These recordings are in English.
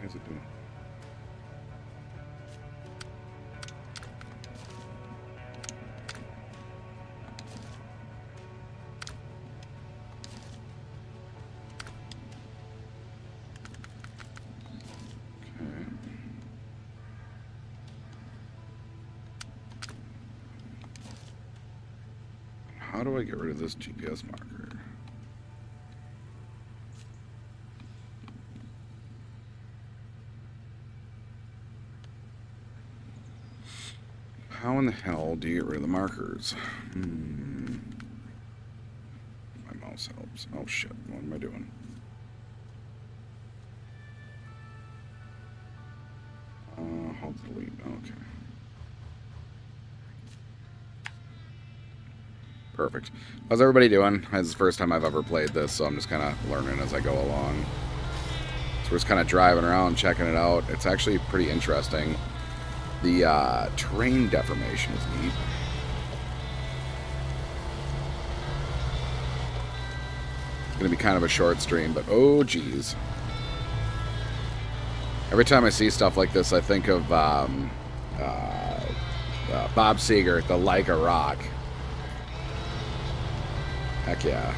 How's it doing? How do I get rid of this GPS marker? How in the hell do you get rid of the markers? My mouse helps. Oh shit, what am I doing? Hold delete, okay. Perfect. How's everybody doing? This is the first time I've ever played this, so I'm just kind of learning as I go along. So we're just kind of driving around, checking it out. It's actually pretty interesting. The terrain deformation is neat. It's going to be kind of a short stream, but oh geez. Every time I see stuff like this, I think of Bob Seger, the Like a Rock. Heck yeah.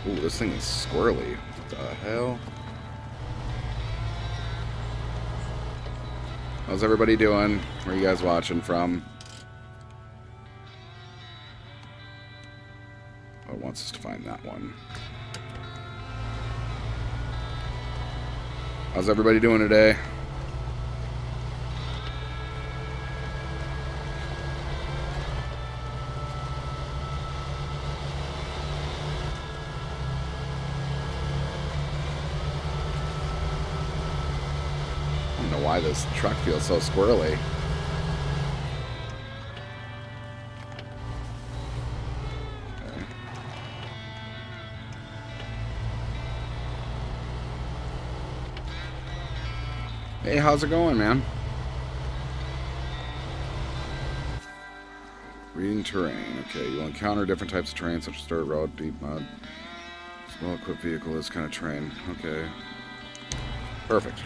Ooh, this thing is squirrely. What the hell? How's everybody doing? Where are you guys watching from? Oh, it wants us to find that one. How's everybody doing today? I don't know why this truck feels so squirrely. Okay. Hey, how's it going, man? Reading terrain. Okay, you'll encounter different types of terrain, such as dirt, road, deep mud. Well-equipped vehicle, this kind of terrain. Okay. Perfect.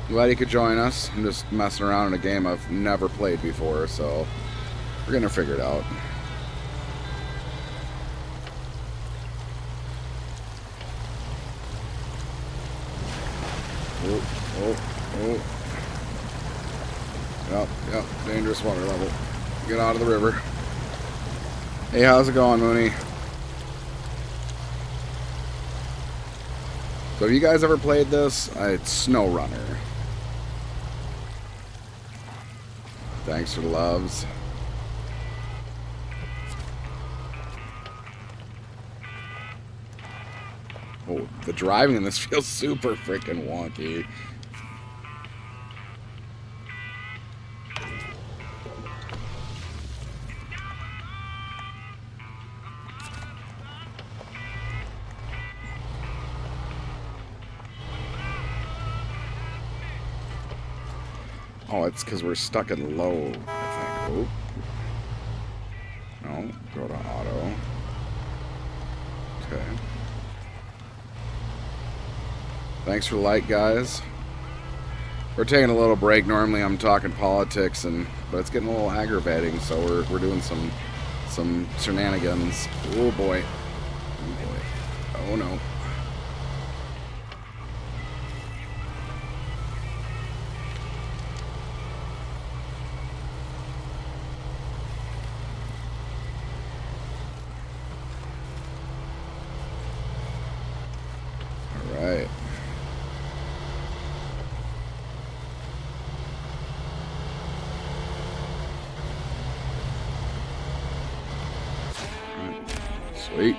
Glad you could join us. I'm just messing around in a game I've never played before, so we're gonna figure it out. Oh. Yep, dangerous water level. Get out of the river. Hey, how's it going, Mooney? So have you guys ever played this? It's Snow Runner. Thanks for the loves. Oh, the driving in this feels super freaking wonky. Oh, it's because we're stuck in low, I think. Oh. No, go to auto. Okay. Thanks for the like, guys. We're taking a little break. Normally I'm talking politics, but it's getting a little aggravating, so we're doing some shenanigans. Oh boy. Oh boy. Oh no. Alright. Sweet.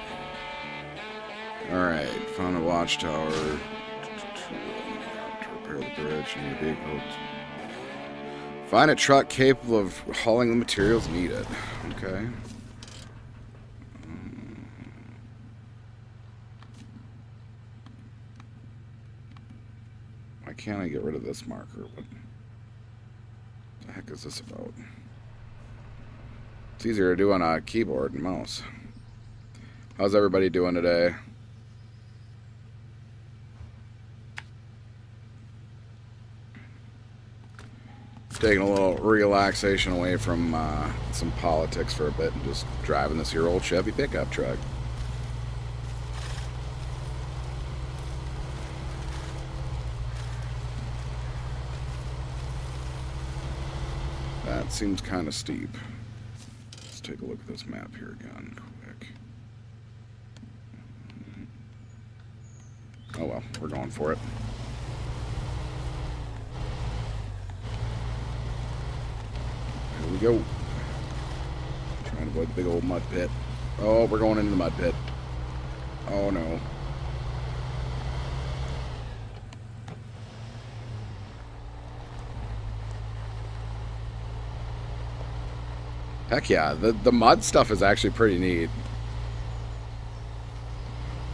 Alright, found a watchtower. To repair the bridge and the vehicle. Find a truck capable of hauling the materials needed. Okay. Why can't I get rid of this marker? What the heck is this about? It's easier to do on a keyboard and mouse. How's everybody doing today? taking a little relaxation away from some politics for a bit and just driving this here old Chevy pickup truck. That seems kind of steep. Let's take a look at this map here again quick. Oh well, we're going for it. Here we go. Trying to avoid the big old mud pit. Oh, we're going into the mud pit. Oh no. Heck yeah, the mud stuff is actually pretty neat.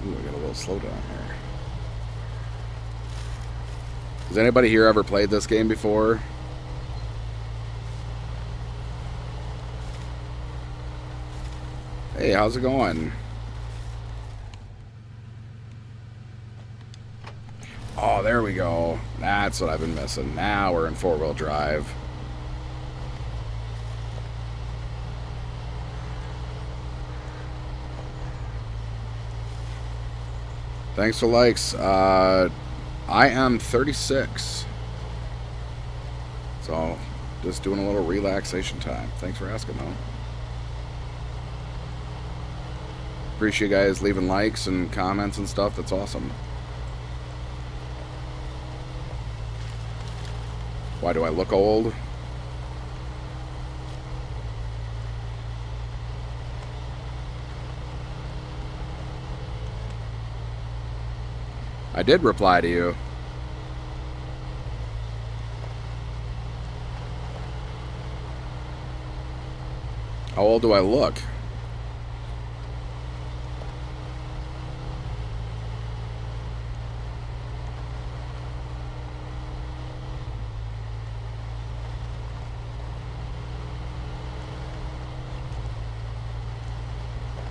Ooh, I got a little slowdown here. Has anybody here ever played this game before? Hey, how's it going? Oh, there we go. That's what I've been missing. Now we're in four-wheel drive. Thanks for likes. I am 36. So, just doing a little relaxation time. Thanks for asking, though. Appreciate you guys leaving likes and comments and stuff. That's awesome. Why do I look old? I did reply to you. How old do I look?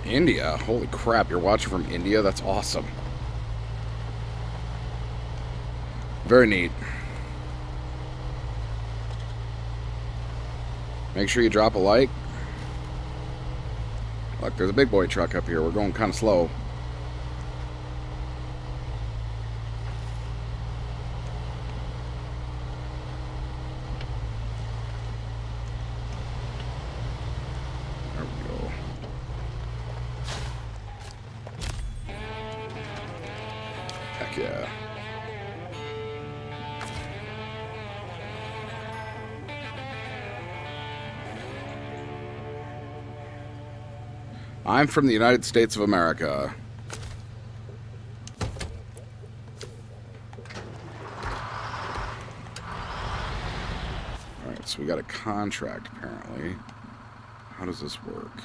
India? Holy crap, you're watching from India? That's awesome. Very neat. Make sure you drop a like. Look, there's a big boy truck up here. We're going kind of slow. There we go. Heck yeah. I'm from the United States of America. Alright, so we got a contract apparently. How does this work?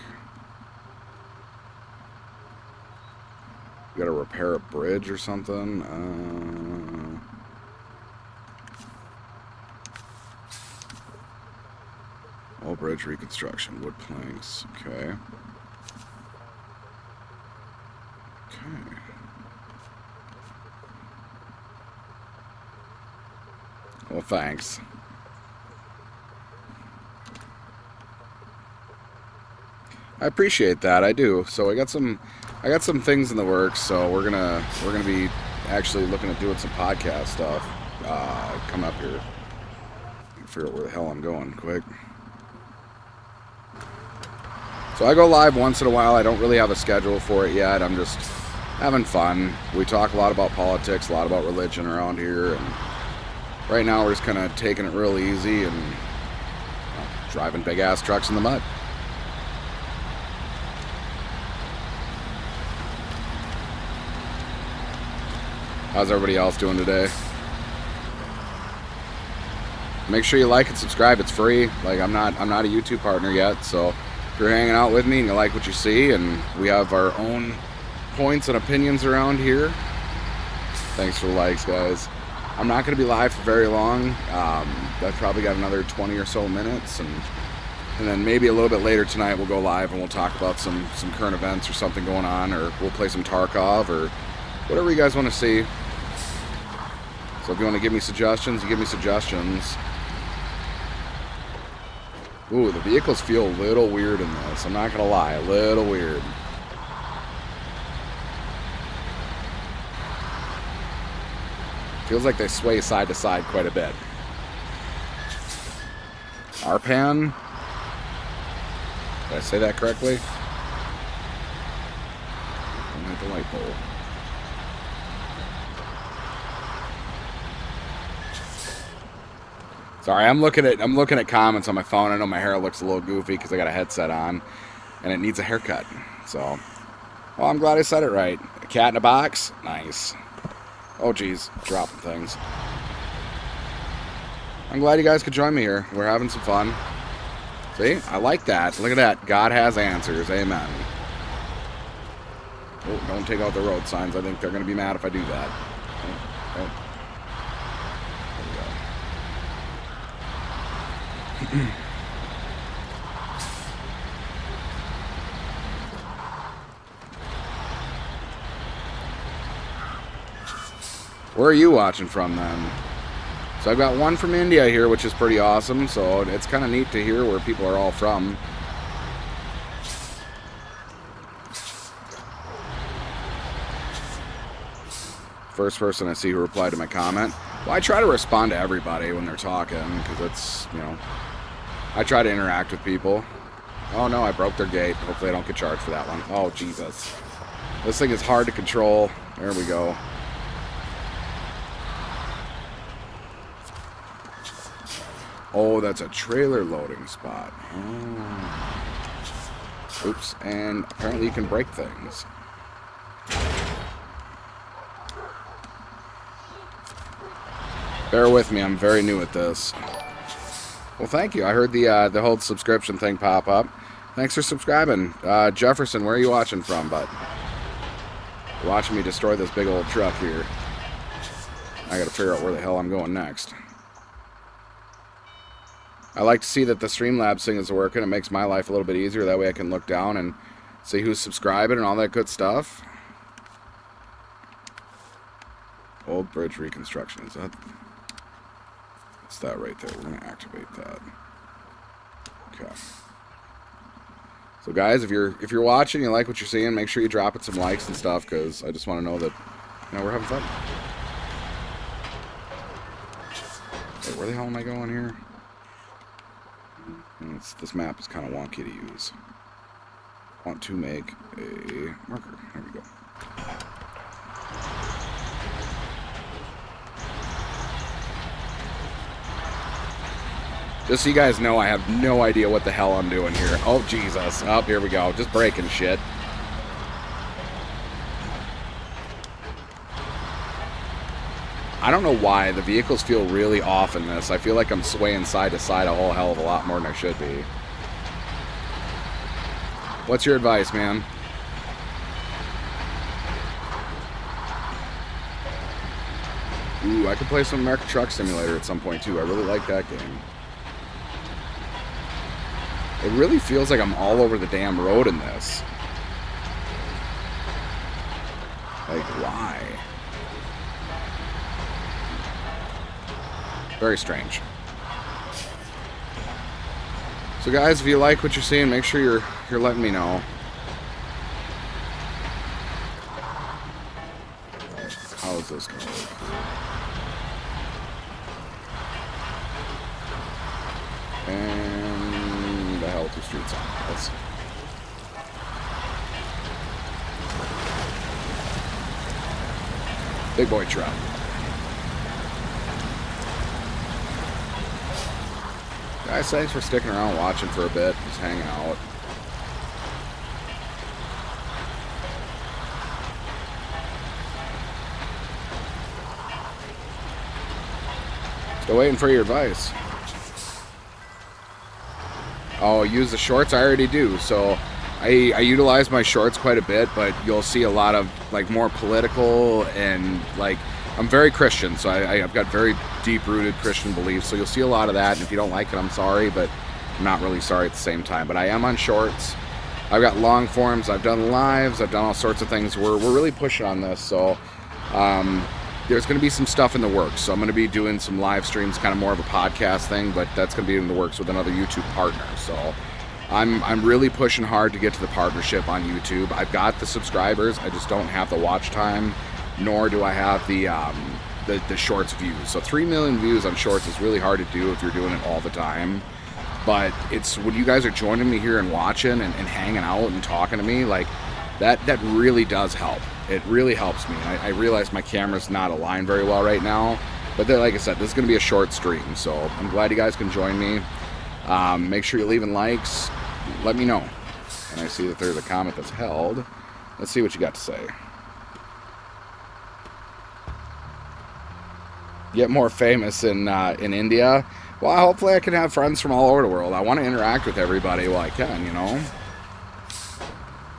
We gotta repair a bridge or something? All bridge reconstruction, wood planks, okay. Okay. Well, thanks. I appreciate that. I do. So I got some things in the works. So we're gonna be actually looking at doing some podcast stuff. Coming up here. Figure out where the hell I'm going quick. So I go live once in a while. I don't really have a schedule for it yet. I'm just having fun. We talk a lot about politics, a lot about religion around here, and right now we're just kind of taking it real easy and driving big ass trucks in the mud. How's everybody else doing today? Make sure you like and subscribe. It's free. Like I'm not a YouTube partner yet, so if you're hanging out with me and you like what you see, and we have our own points and opinions around here. Thanks for the likes, guys. I'm not going to be live for very long. I've probably got another 20 or so minutes, and then maybe a little bit later tonight we'll go live and we'll talk about some current events or something going on, or we'll play some Tarkov or whatever you guys want to see. So if you want to give me suggestions, you give me suggestions. Ooh, the vehicles feel a little weird in this. I'm not gonna lie, a little weird. Feels like they sway side to side quite a bit. Arpan? Did I say that correctly? I'm at the light pole. Sorry, I'm looking at comments on my phone. I know my hair looks a little goofy because I got a headset on, and it needs a haircut. So, well, I'm glad I said it right. A cat in a box, nice. Oh, geez, dropping things. I'm glad you guys could join me here. We're having some fun. See, I like that. Look at that. God has answers. Amen. Oh, don't take out the road signs. I think they're going to be mad if I do that. Oh. There we go. Where are you watching from then? So I've got one from India here, which is pretty awesome. So it's kind of neat to hear where people are all from. First person I see who replied to my comment. Well, I try to respond to everybody when they're talking because it's, you know, I try to interact with people. Oh no, I broke their gate. Hopefully I don't get charged for that one. Oh, Jesus. This thing is hard to control. There we go. Oh, that's a trailer loading spot. Oh. Oops, and apparently you can break things. Bear with me, I'm very new at this. Well, thank you. I heard the whole subscription thing pop up. Thanks for subscribing. Jefferson, where are you watching from, bud? You're watching me destroy this big old truck here. I gotta figure out where the hell I'm going next. I like to see that the Streamlabs thing is working. It makes my life a little bit easier. That way I can look down and see who's subscribing and all that good stuff. Old bridge reconstruction. Is that... It's that right there. We're going to activate that. Okay. So guys, if you're watching, you like what you're seeing, make sure you drop it some likes and stuff, because I just want to know that, you know, we're having fun. Hey, where the hell am I going here? This map is kind of wonky to use. I want to make a marker. There we go. Just so you guys know, I have no idea what the hell I'm doing here. Oh, Jesus. Oh, here we go. Just breaking shit. I don't know why. The vehicles feel really off in this. I feel like I'm swaying side to side a whole hell of a lot more than I should be. What's your advice, man? Ooh, I could play some American Truck Simulator at some point, too. I really like that game. It really feels like I'm all over the damn road in this. Like, why? Very strange. So guys, if you like what you're seeing, make sure you're letting me know. How is this going to work? And the hell 2 streets on. Let's see. Big boy truck. Guys, thanks for sticking around watching for a bit. Just hanging out. Still waiting for your advice. Oh, use the shorts? I already do. So I utilize my shorts quite a bit, but you'll see a lot of like more political and like I'm very Christian, so I've got very deep-rooted Christian beliefs, so you'll see a lot of that, and if you don't like it, I'm sorry, but I'm not really sorry at the same time. But I am on shorts. I've got long forms. I've done lives. I've done all sorts of things. We're really pushing on this, so there's going to be some stuff in the works. So I'm going to be doing some live streams, kind of more of a podcast thing, but that's going to be in the works with another YouTube partner. So I'm really pushing hard to get to the partnership on YouTube. I've got the subscribers, I just don't have the watch time, nor do I have the shorts views. So 3 million views on shorts is really hard to do if you're doing it all the time. But it's when you guys are joining me here and watching and hanging out and talking to me, like that really does help. It really helps me. I realize my camera's not aligned very well right now, but like I said, this is going to be a short stream, so I'm glad you guys can join me. Make sure you're leaving likes. Let me know. And I see that there's a comment that's held. Let's see what you got to say. Get more famous in India. Well, hopefully I can have friends from all over the world. I want to interact with everybody while I can, you know.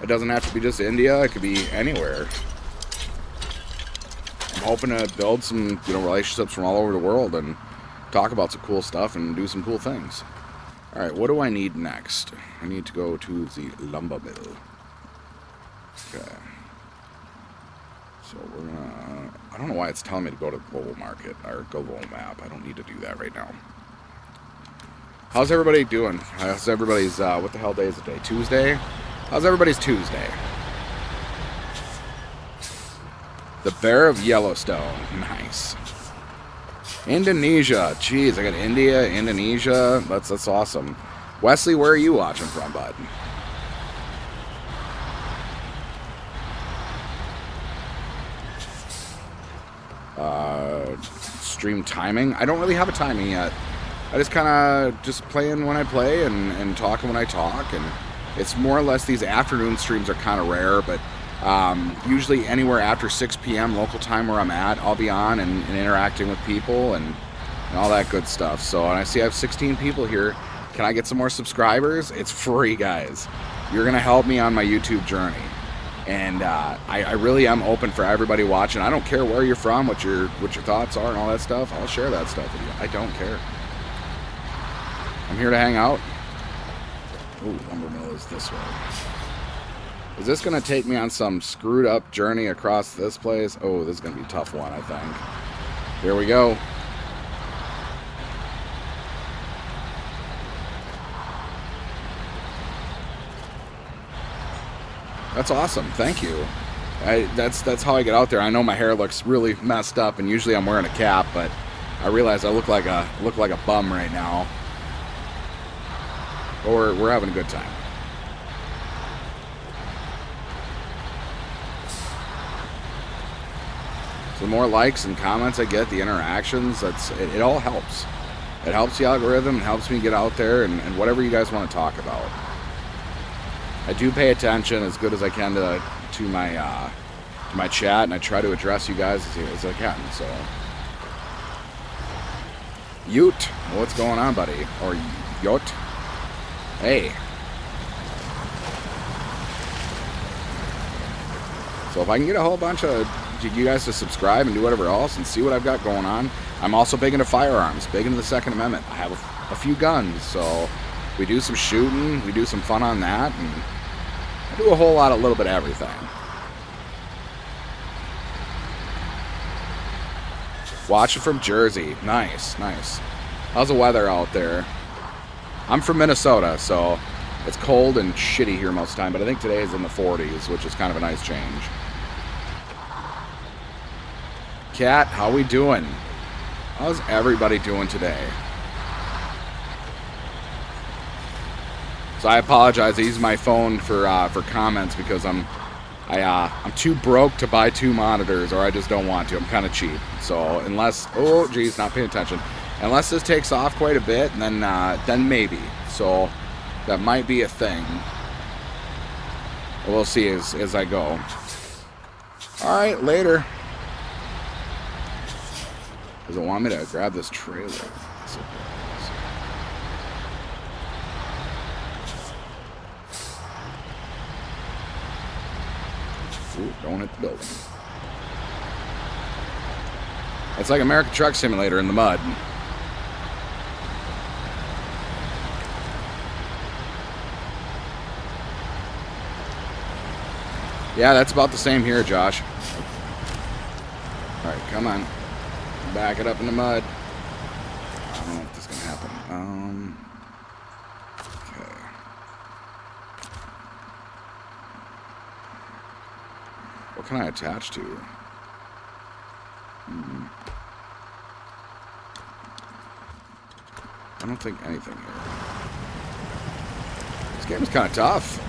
It doesn't have to be just India. It could be anywhere. I'm hoping to build some, relationships from all over the world and talk about some cool stuff and do some cool things. All right, what do I need next? I need to go to the lumber mill. Okay. So we're gonna... I don't know why it's telling me to go to the global market or global map. I don't need to do that right now. How's everybody doing? How's everybody's... what the hell day is it today? Tuesday? How's everybody's Tuesday? The Bear of Yellowstone. Nice. Indonesia. Jeez, I got India, Indonesia. That's awesome. Wesley, where are you watching from, bud? Stream timing. I don't really have a timing yet. I just kind of just playing when I play and talking when I talk, and it's more or less these afternoon streams are kind of rare, but usually anywhere after 6 p.m. local time where I'm at, I'll be on and interacting with people and all that good stuff. So, and I see I have 16 people here. Can I get some more subscribers? It's free, guys. You're going to help me on my YouTube journey. And I really am open for everybody watching. I don't care where you're from, what your thoughts are and all that stuff. I'll share that stuff with you. I don't care. I'm here to hang out. Ooh, lumber mill is this way. Is this going to take me on some screwed up journey across this place? Oh, this is going to be a tough one, I think. Here we go. That's awesome. Thank you. That's how I get out there. I know my hair looks really messed up, and usually I'm wearing a cap, but I realize I look like a bum right now. But we're having a good time. So the more likes and comments I get, the interactions, it all helps. It helps the algorithm, it helps me get out there and whatever you guys want to talk about. I do pay attention as good as I can to my chat, and I try to address you guys as I can. So, Ute, what's going on, buddy? Or Yot? Hey. So if I can get a whole bunch of you guys to subscribe and do whatever else and see what I've got going on. I'm also big into firearms, big into the Second Amendment. I have a few guns, so we do some shooting, we do some fun on that, and I do a whole lot, a little bit of everything. Watching from Jersey. Nice, nice. How's the weather out there? I'm from Minnesota, so it's cold and shitty here most of the time, but I think today is in the 40s, which is kind of a nice change. Kat, how we doing? How's everybody doing today? So I apologize. I use my phone for comments because I'm too broke to buy 2 monitors, or I just don't want to. I'm kind of cheap. So unless, oh geez, not paying attention. Unless this takes off quite a bit, and then maybe. So that might be a thing. We'll see as I go. All right, later. Does it want me to grab this trailer? Yes, it does. Ooh, don't hit the building. It's like American Truck Simulator in the mud. Yeah, that's about the same here, Josh. Alright, come on. Back it up in the mud. I don't know if this is going to happen. Okay. What can I attach to? I don't think anything here. This game is kind of tough.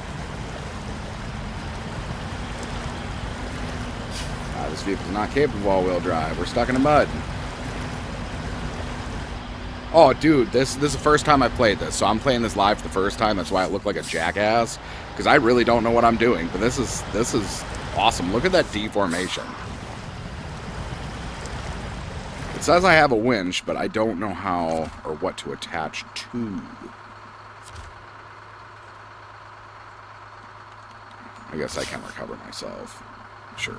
This vehicle's not capable of all-wheel drive. We're stuck in the mud. Oh, dude, this is the first time I've played this, so I'm playing this live for the first time. That's why it looked like a jackass, because I really don't know what I'm doing. But this is awesome. Look at that deformation. It says I have a winch, but I don't know how or what to attach to. I guess I can recover myself. Sure.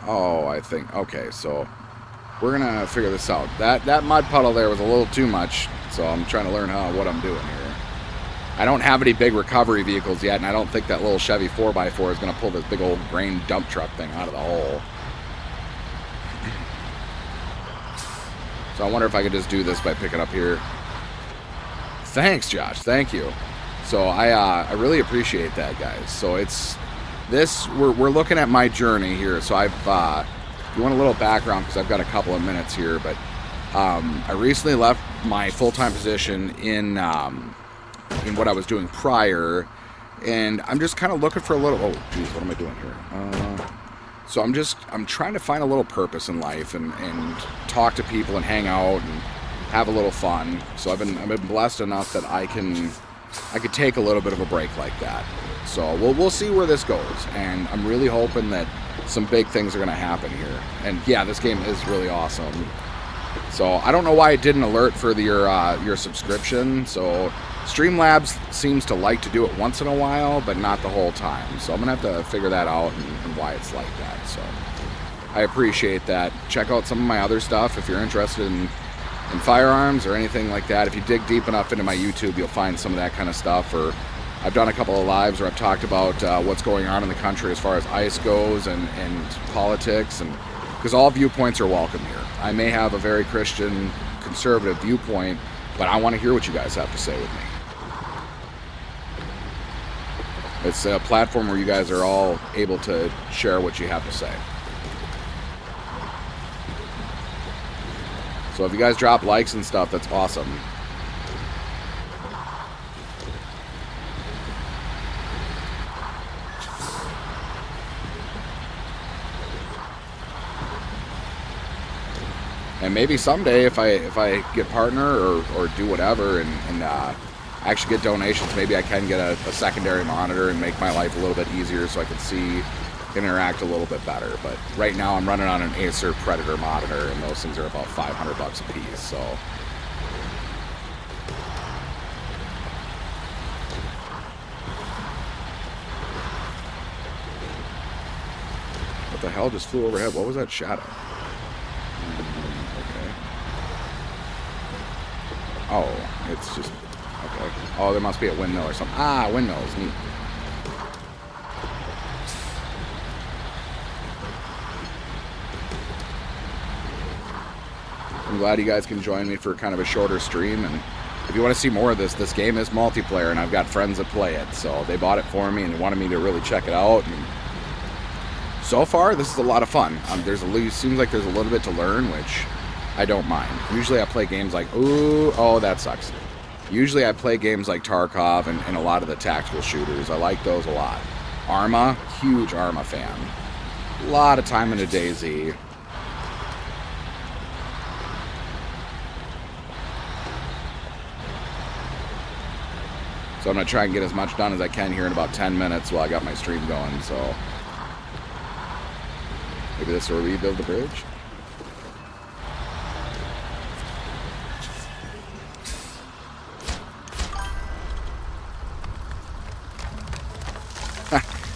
Oh, I think... Okay, so we're going to figure this out. That mud puddle there was a little too much, so I'm trying to learn what I'm doing here. I don't have any big recovery vehicles yet, and I don't think that little Chevy 4x4 is going to pull this big old grain dump truck thing out of the hole. So I wonder if I could just do this by picking up here. Thanks, Josh. Thank you. So I really appreciate that, guys. So it's... we're looking at my journey here. So I've if you want a little background, because I've got a couple of minutes here, but I recently left my full-time position in what I was doing prior, and I'm just kind of looking for a little... Oh, geez, what am I doing here? So I'm trying to find a little purpose in life and talk to people and hang out and have a little fun. So I've been blessed enough that I could take a little bit of a break like that. So we'll see where this goes, and I'm really hoping that some big things are going to happen here. And yeah, this game is really awesome. So I don't know why it didn't alert for your subscription. So Streamlabs seems to like to do it once in a while, but not the whole time. So I'm going to have to figure that out and why it's like that. So I appreciate that. Check out some of my other stuff if you're interested in firearms or anything like that. If you dig deep enough into my YouTube, you'll find some of that kind of stuff. Or I've done a couple of lives where I've talked about what's going on in the country as far as ICE goes and politics, and because all viewpoints are welcome here. I may have a very Christian, conservative viewpoint, but I want to hear what you guys have to say with me. It's a platform where you guys are all able to share what you have to say. So if you guys drop likes and stuff, that's awesome. And maybe someday, if I get partner or do whatever and actually get donations, maybe I can get a secondary monitor and make my life a little bit easier so I can see, interact a little bit better. But right now I'm running on an Acer Predator monitor, and those things are about $500 a piece. So what the hell just flew overhead? What was that shadow? Okay. Oh, it's just okay. Oh, there must be a windmill or something. Ah, windmills, neat. I'm glad you guys can join me for kind of a shorter stream, and if you want to see more of this game is multiplayer, and I've got friends that play it, so they bought it for me and wanted me to really check it out. And so far, this is a lot of fun. Seems like there's a little bit to learn, which I don't mind. Usually I play games like, oh, that sucks. Usually I play games like Tarkov and a lot of the tactical shooters. I like those a lot. Arma, huge Arma fan. A lot of time into DayZ. So I'm going to try and get as much done as I can here in about 10 minutes while I got my stream going. So maybe this will rebuild the bridge.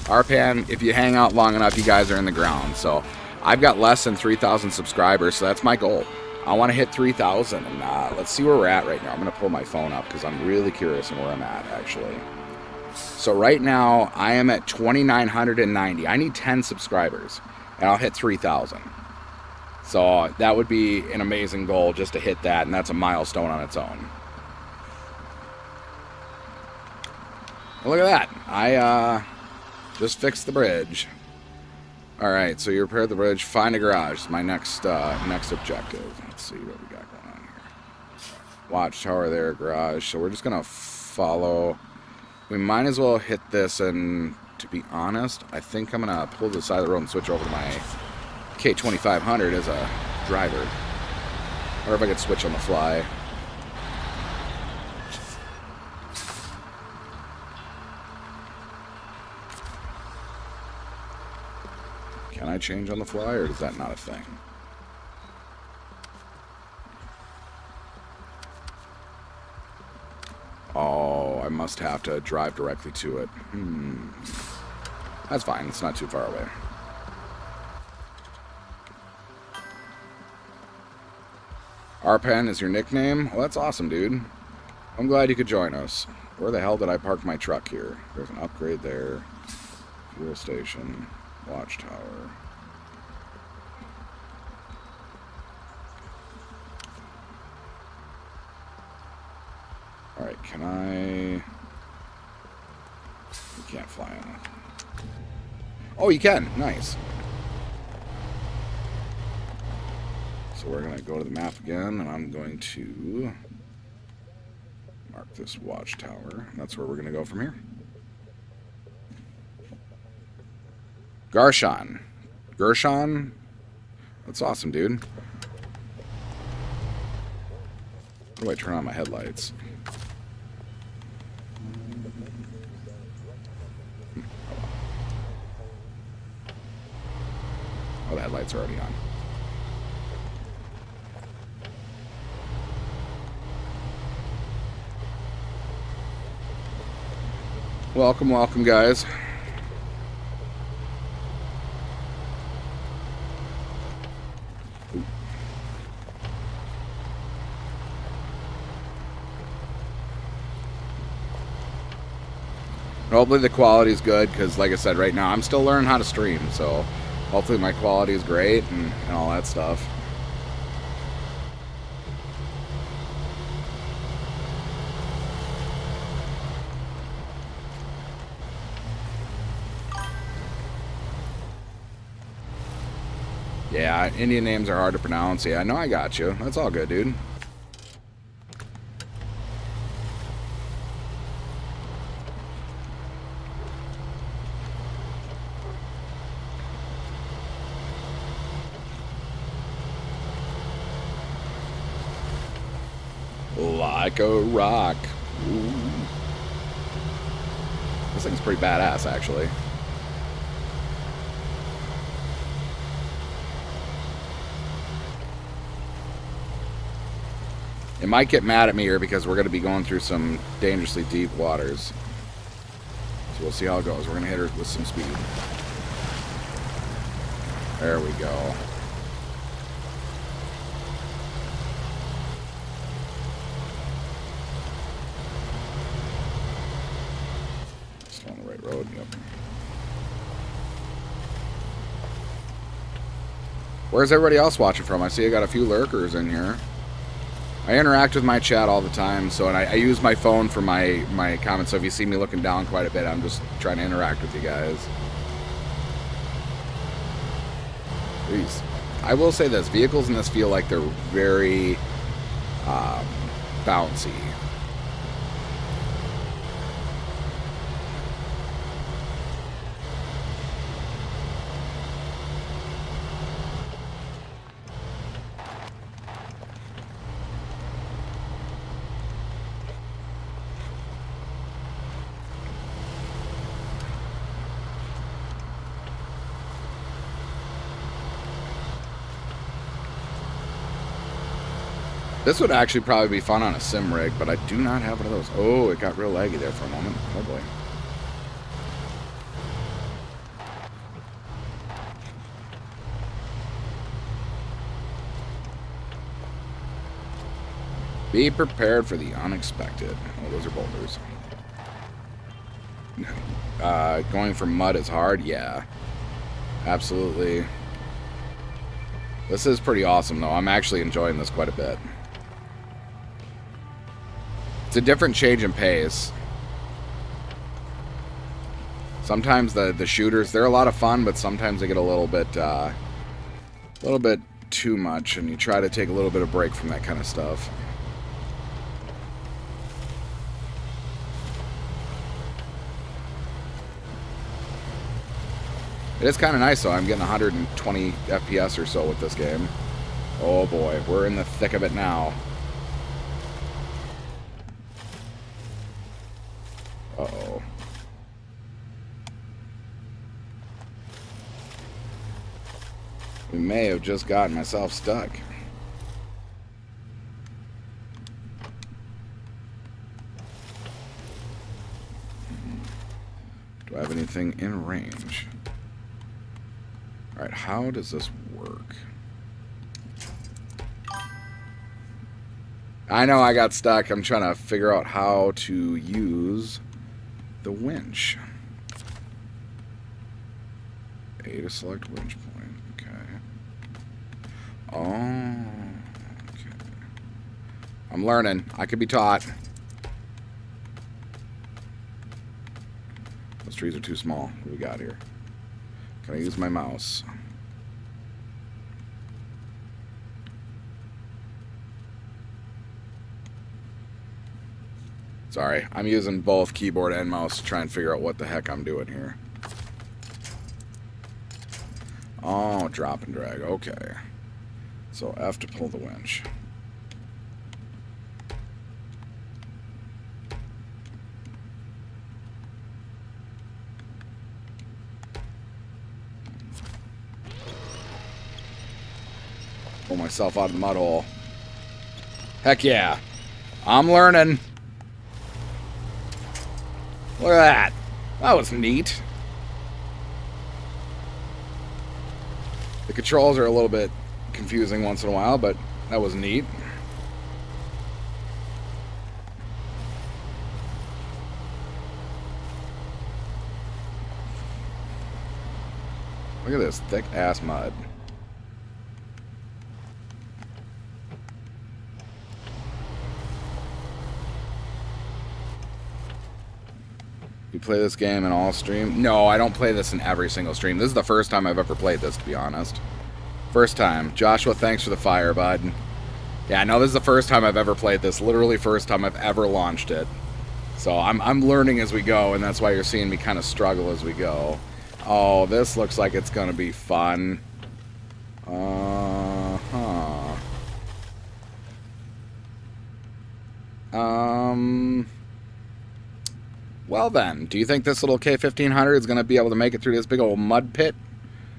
RPAN, if you hang out long enough, you guys are in the ground. So I've got less than 3,000 subscribers, so that's my goal. I want to hit 3,000, and let's see where we're at right now. I'm going to pull my phone up because I'm really curious on where I'm at, actually. So right now, I am at 2,990. I need 10 subscribers, and I'll hit 3,000. So that would be an amazing goal just to hit that, and that's a milestone on its own. Well, look at that. I just fixed the bridge. All right, so you repaired the bridge. Find a garage. My next objective. Let's see what we got going on here. Watchtower there, garage. So we're just going to follow. We might as well hit this, and to be honest, I think I'm going to pull to the side of the road and switch over to my K2500 as a driver. Or if I could switch on the fly. Can I change on the fly, or is that not a thing? Oh, I must have to drive directly to it. That's fine. It's not too far away. Arpen is your nickname? Well, that's awesome, dude. I'm glad you could join us. Where the hell did I park my truck here? There's an upgrade there. Fuel station. Watchtower. Alright, can I... You can't fly on it. Oh, you can! Nice. So we're going to go to the map again, and I'm going to mark this watchtower. That's where we're going to go from here. Gershon. That's awesome, dude. How do I turn on my headlights? Oh, the headlights are already on. Welcome, welcome, guys. Hopefully the quality is good, because like I said, right now I'm still learning how to stream, so hopefully my quality is great and all that stuff. Yeah, Indian names are hard to pronounce. Yeah, I know, I got you. That's all good, dude. Like a rock. Ooh. This thing's pretty badass, actually. It might get mad at me here because we're going to be going through some dangerously deep waters. So we'll see how it goes. We're going to hit her with some speed. There we go. Still on the right road. Yep. Where's everybody else watching from? I see I got a few lurkers in here. I interact with my chat all the time, so and I use my phone for my comments, so if you see me looking down quite a bit, I'm just trying to interact with you guys. Jeez. I will say this, vehicles in this feel like they're very bouncy. This would actually probably be fun on a sim rig, but I do not have one of those. Oh, it got real laggy there for a moment. Oh boy. Be prepared for the unexpected. Oh, those are boulders. Going from mud is hard? Yeah. Absolutely. This is pretty awesome, though. I'm actually enjoying this quite a bit. It's a different change in pace. Sometimes the shooters, they're a lot of fun, but sometimes they get a little bit too much, and you try to take a little bit of break from that kind of stuff. It is kind of nice, though. I'm getting 120 FPS or so with this game. Oh boy, we're in the thick of it now. Uh-oh. We may have just gotten myself stuck. Do I have anything in range? Alright, how does this work? I know I got stuck. I'm trying to figure out how to use the winch. A to select winch point. Okay. Oh. Okay. I'm learning. I could be taught. Those trees are too small. What do we got here? Can I use my mouse? Sorry, I'm using both keyboard and mouse to try and figure out what the heck I'm doing here. Oh, drop and drag. Okay. So F to pull the winch. Pull myself out of the mud hole. Heck yeah. I'm learning. Look at that. That was neat. The controls are a little bit confusing once in a while, but that was neat. Look at this thick ass mud. You play this game in all stream? No, I don't play this in every single stream. This is the first time I've ever played this, to be honest. First time. Joshua, thanks for the fire, bud. Yeah, no, this is the first time I've ever played this. Literally first time I've ever launched it. So I'm learning as we go, and that's why you're seeing me kind of struggle as we go. Oh, this looks like it's going to be fun. Well then, do you think this little K1500 is going to be able to make it through this big old mud pit?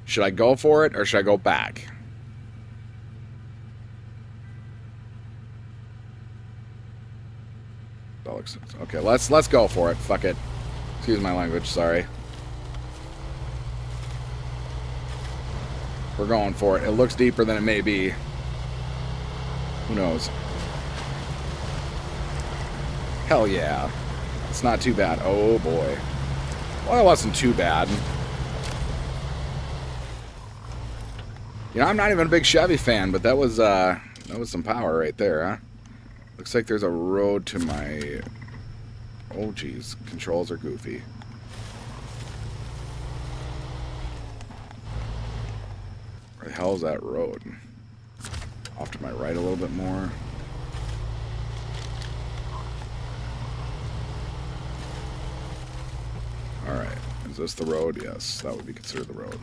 Should I go for it, or should I go back? Okay, let's go for it. Fuck it. Excuse my language, sorry. We're going for it. It looks deeper than it may be. Who knows? Hell yeah. It's not too bad. Oh boy. Well, it wasn't too bad. You know, I'm not even a big Chevy fan, but that was some power right there, huh? Looks like there's a road to my... Oh geez, controls are goofy. Where the hell is that road? Off to my right a little bit more. Alright, is this the road? Yes, that would be considered the road.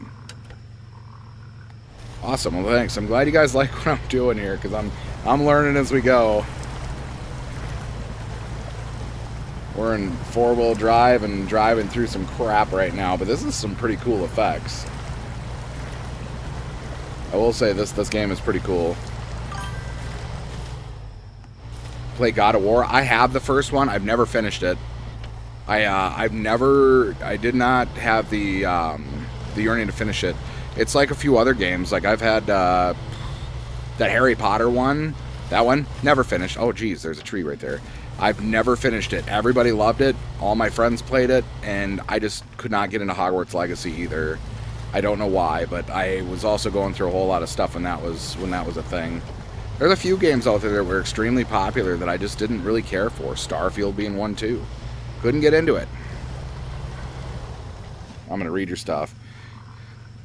Awesome, well thanks. I'm glad you guys like what I'm doing here, because I'm learning as we go. We're in four-wheel drive and driving through some crap right now, but this is some pretty cool effects. I will say this game is pretty cool. Play God of War. I have the first one. I've never finished it. I did not have the yearning to finish it. It's like a few other games. Like I've had that Harry Potter one. That one, never finished. Oh geez, there's a tree right there. I've never finished it. Everybody loved it. All my friends played it, and I just could not get into Hogwarts Legacy either. I don't know why, but I was also going through a whole lot of stuff when that was a thing. There's a few games out there that were extremely popular that I just didn't really care for. Starfield being one too. Couldn't get into it. I'm gonna read your stuff.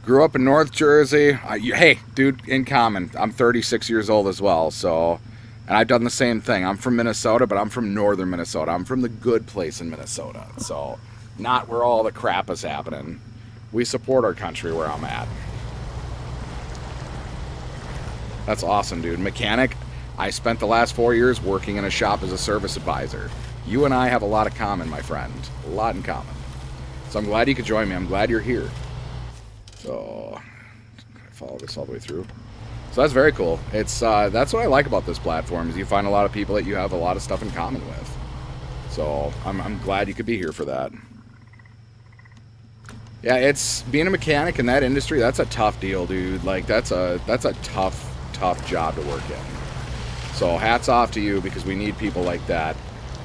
Grew up in North Jersey. Hey, dude, in common. I'm 36 years old as well, so... And I've done the same thing. I'm from Minnesota, but I'm from northern Minnesota. I'm from the good place in Minnesota. So, not where all the crap is happening. We support our country where I'm at. That's awesome, dude. Mechanic, I spent the last 4 years working in a shop as a service advisor. You and I have a lot in common, my friend. A lot in common. So I'm glad you could join me. I'm glad you're here. So, follow this all the way through. So that's very cool. It's that's what I like about this platform, is you find a lot of people that you have a lot of stuff in common with. So I'm glad you could be here for that. Yeah, it's being a mechanic in that industry. That's a tough deal, dude. Like that's a tough job to work in. So hats off to you, because we need people like that.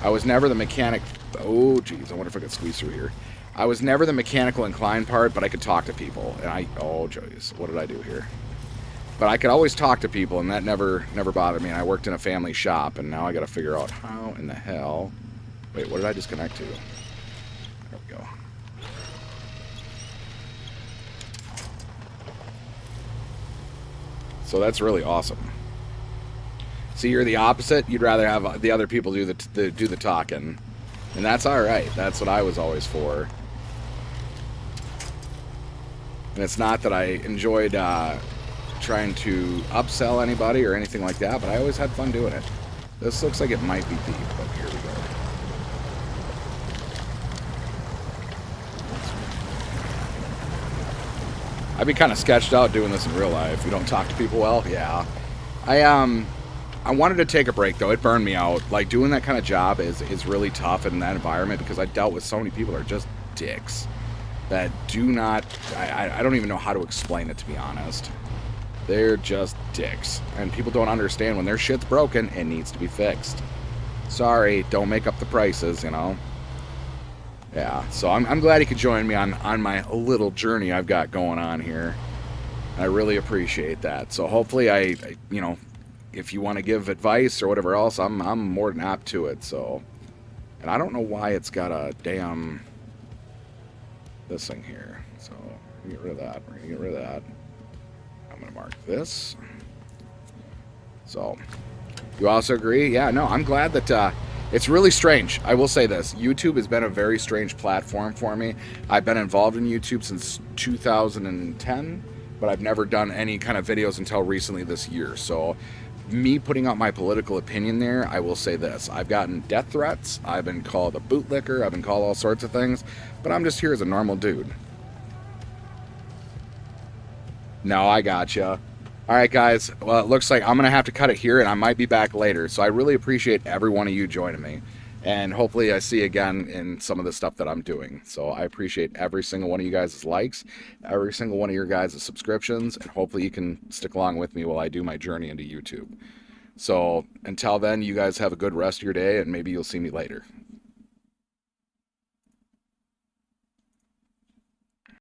I was never the mechanic. Oh, geez, I wonder if I could squeeze through here. I was never the mechanical inclined part, but I could talk to people. And oh, geez, what did I do here? But I could always talk to people, and that never bothered me. And I worked in a family shop, and now I got to figure out how in the hell. Wait, what did I disconnect to? There we go. So that's really awesome. See, you're the opposite. You'd rather have the other people do the talking, and that's all right. That's what I was always for. And it's not that I enjoyed trying to upsell anybody or anything like that, but I always had fun doing it. This looks like it might be deep, but here we go. I'd be kind of sketched out doing this in real life. You don't talk to people well? Yeah. I wanted to take a break, though. It burned me out. Like, doing that kind of job is really tough in that environment, because I dealt with so many people that are just dicks that do not... I don't even know how to explain it, to be honest. They're just dicks. And people don't understand when their shit's broken, it needs to be fixed. Sorry, don't make up the prices, you know? Yeah, so I'm glad you could join me on my little journey I've got going on here. I really appreciate that. So hopefully I you know, if you want to give advice or whatever else, I'm more than apt to it. So, and I don't know why it's got a damn this thing here. So we're gonna get rid of that. We're gonna get rid of that. I'm gonna mark this. So, you also agree? Yeah, no, I'm glad that it's really strange. I will say this. YouTube has been a very strange platform for me. I've been involved in YouTube since 2010, but I've never done any kind of videos until recently this year. So, me putting out my political opinion there, I will say this. I've gotten death threats. I've been called a bootlicker. I've been called all sorts of things, but I'm just here as a normal dude. No, I gotcha. All right, guys. Well, it looks like I'm going to have to cut it here, and I might be back later. So I really appreciate every one of you joining me. And hopefully I see you again in some of the stuff that I'm doing. So I appreciate every single one of you guys' likes, every single one of your guys' subscriptions, and hopefully you can stick along with me while I do my journey into YouTube. So until then, you guys have a good rest of your day, and maybe you'll see me later.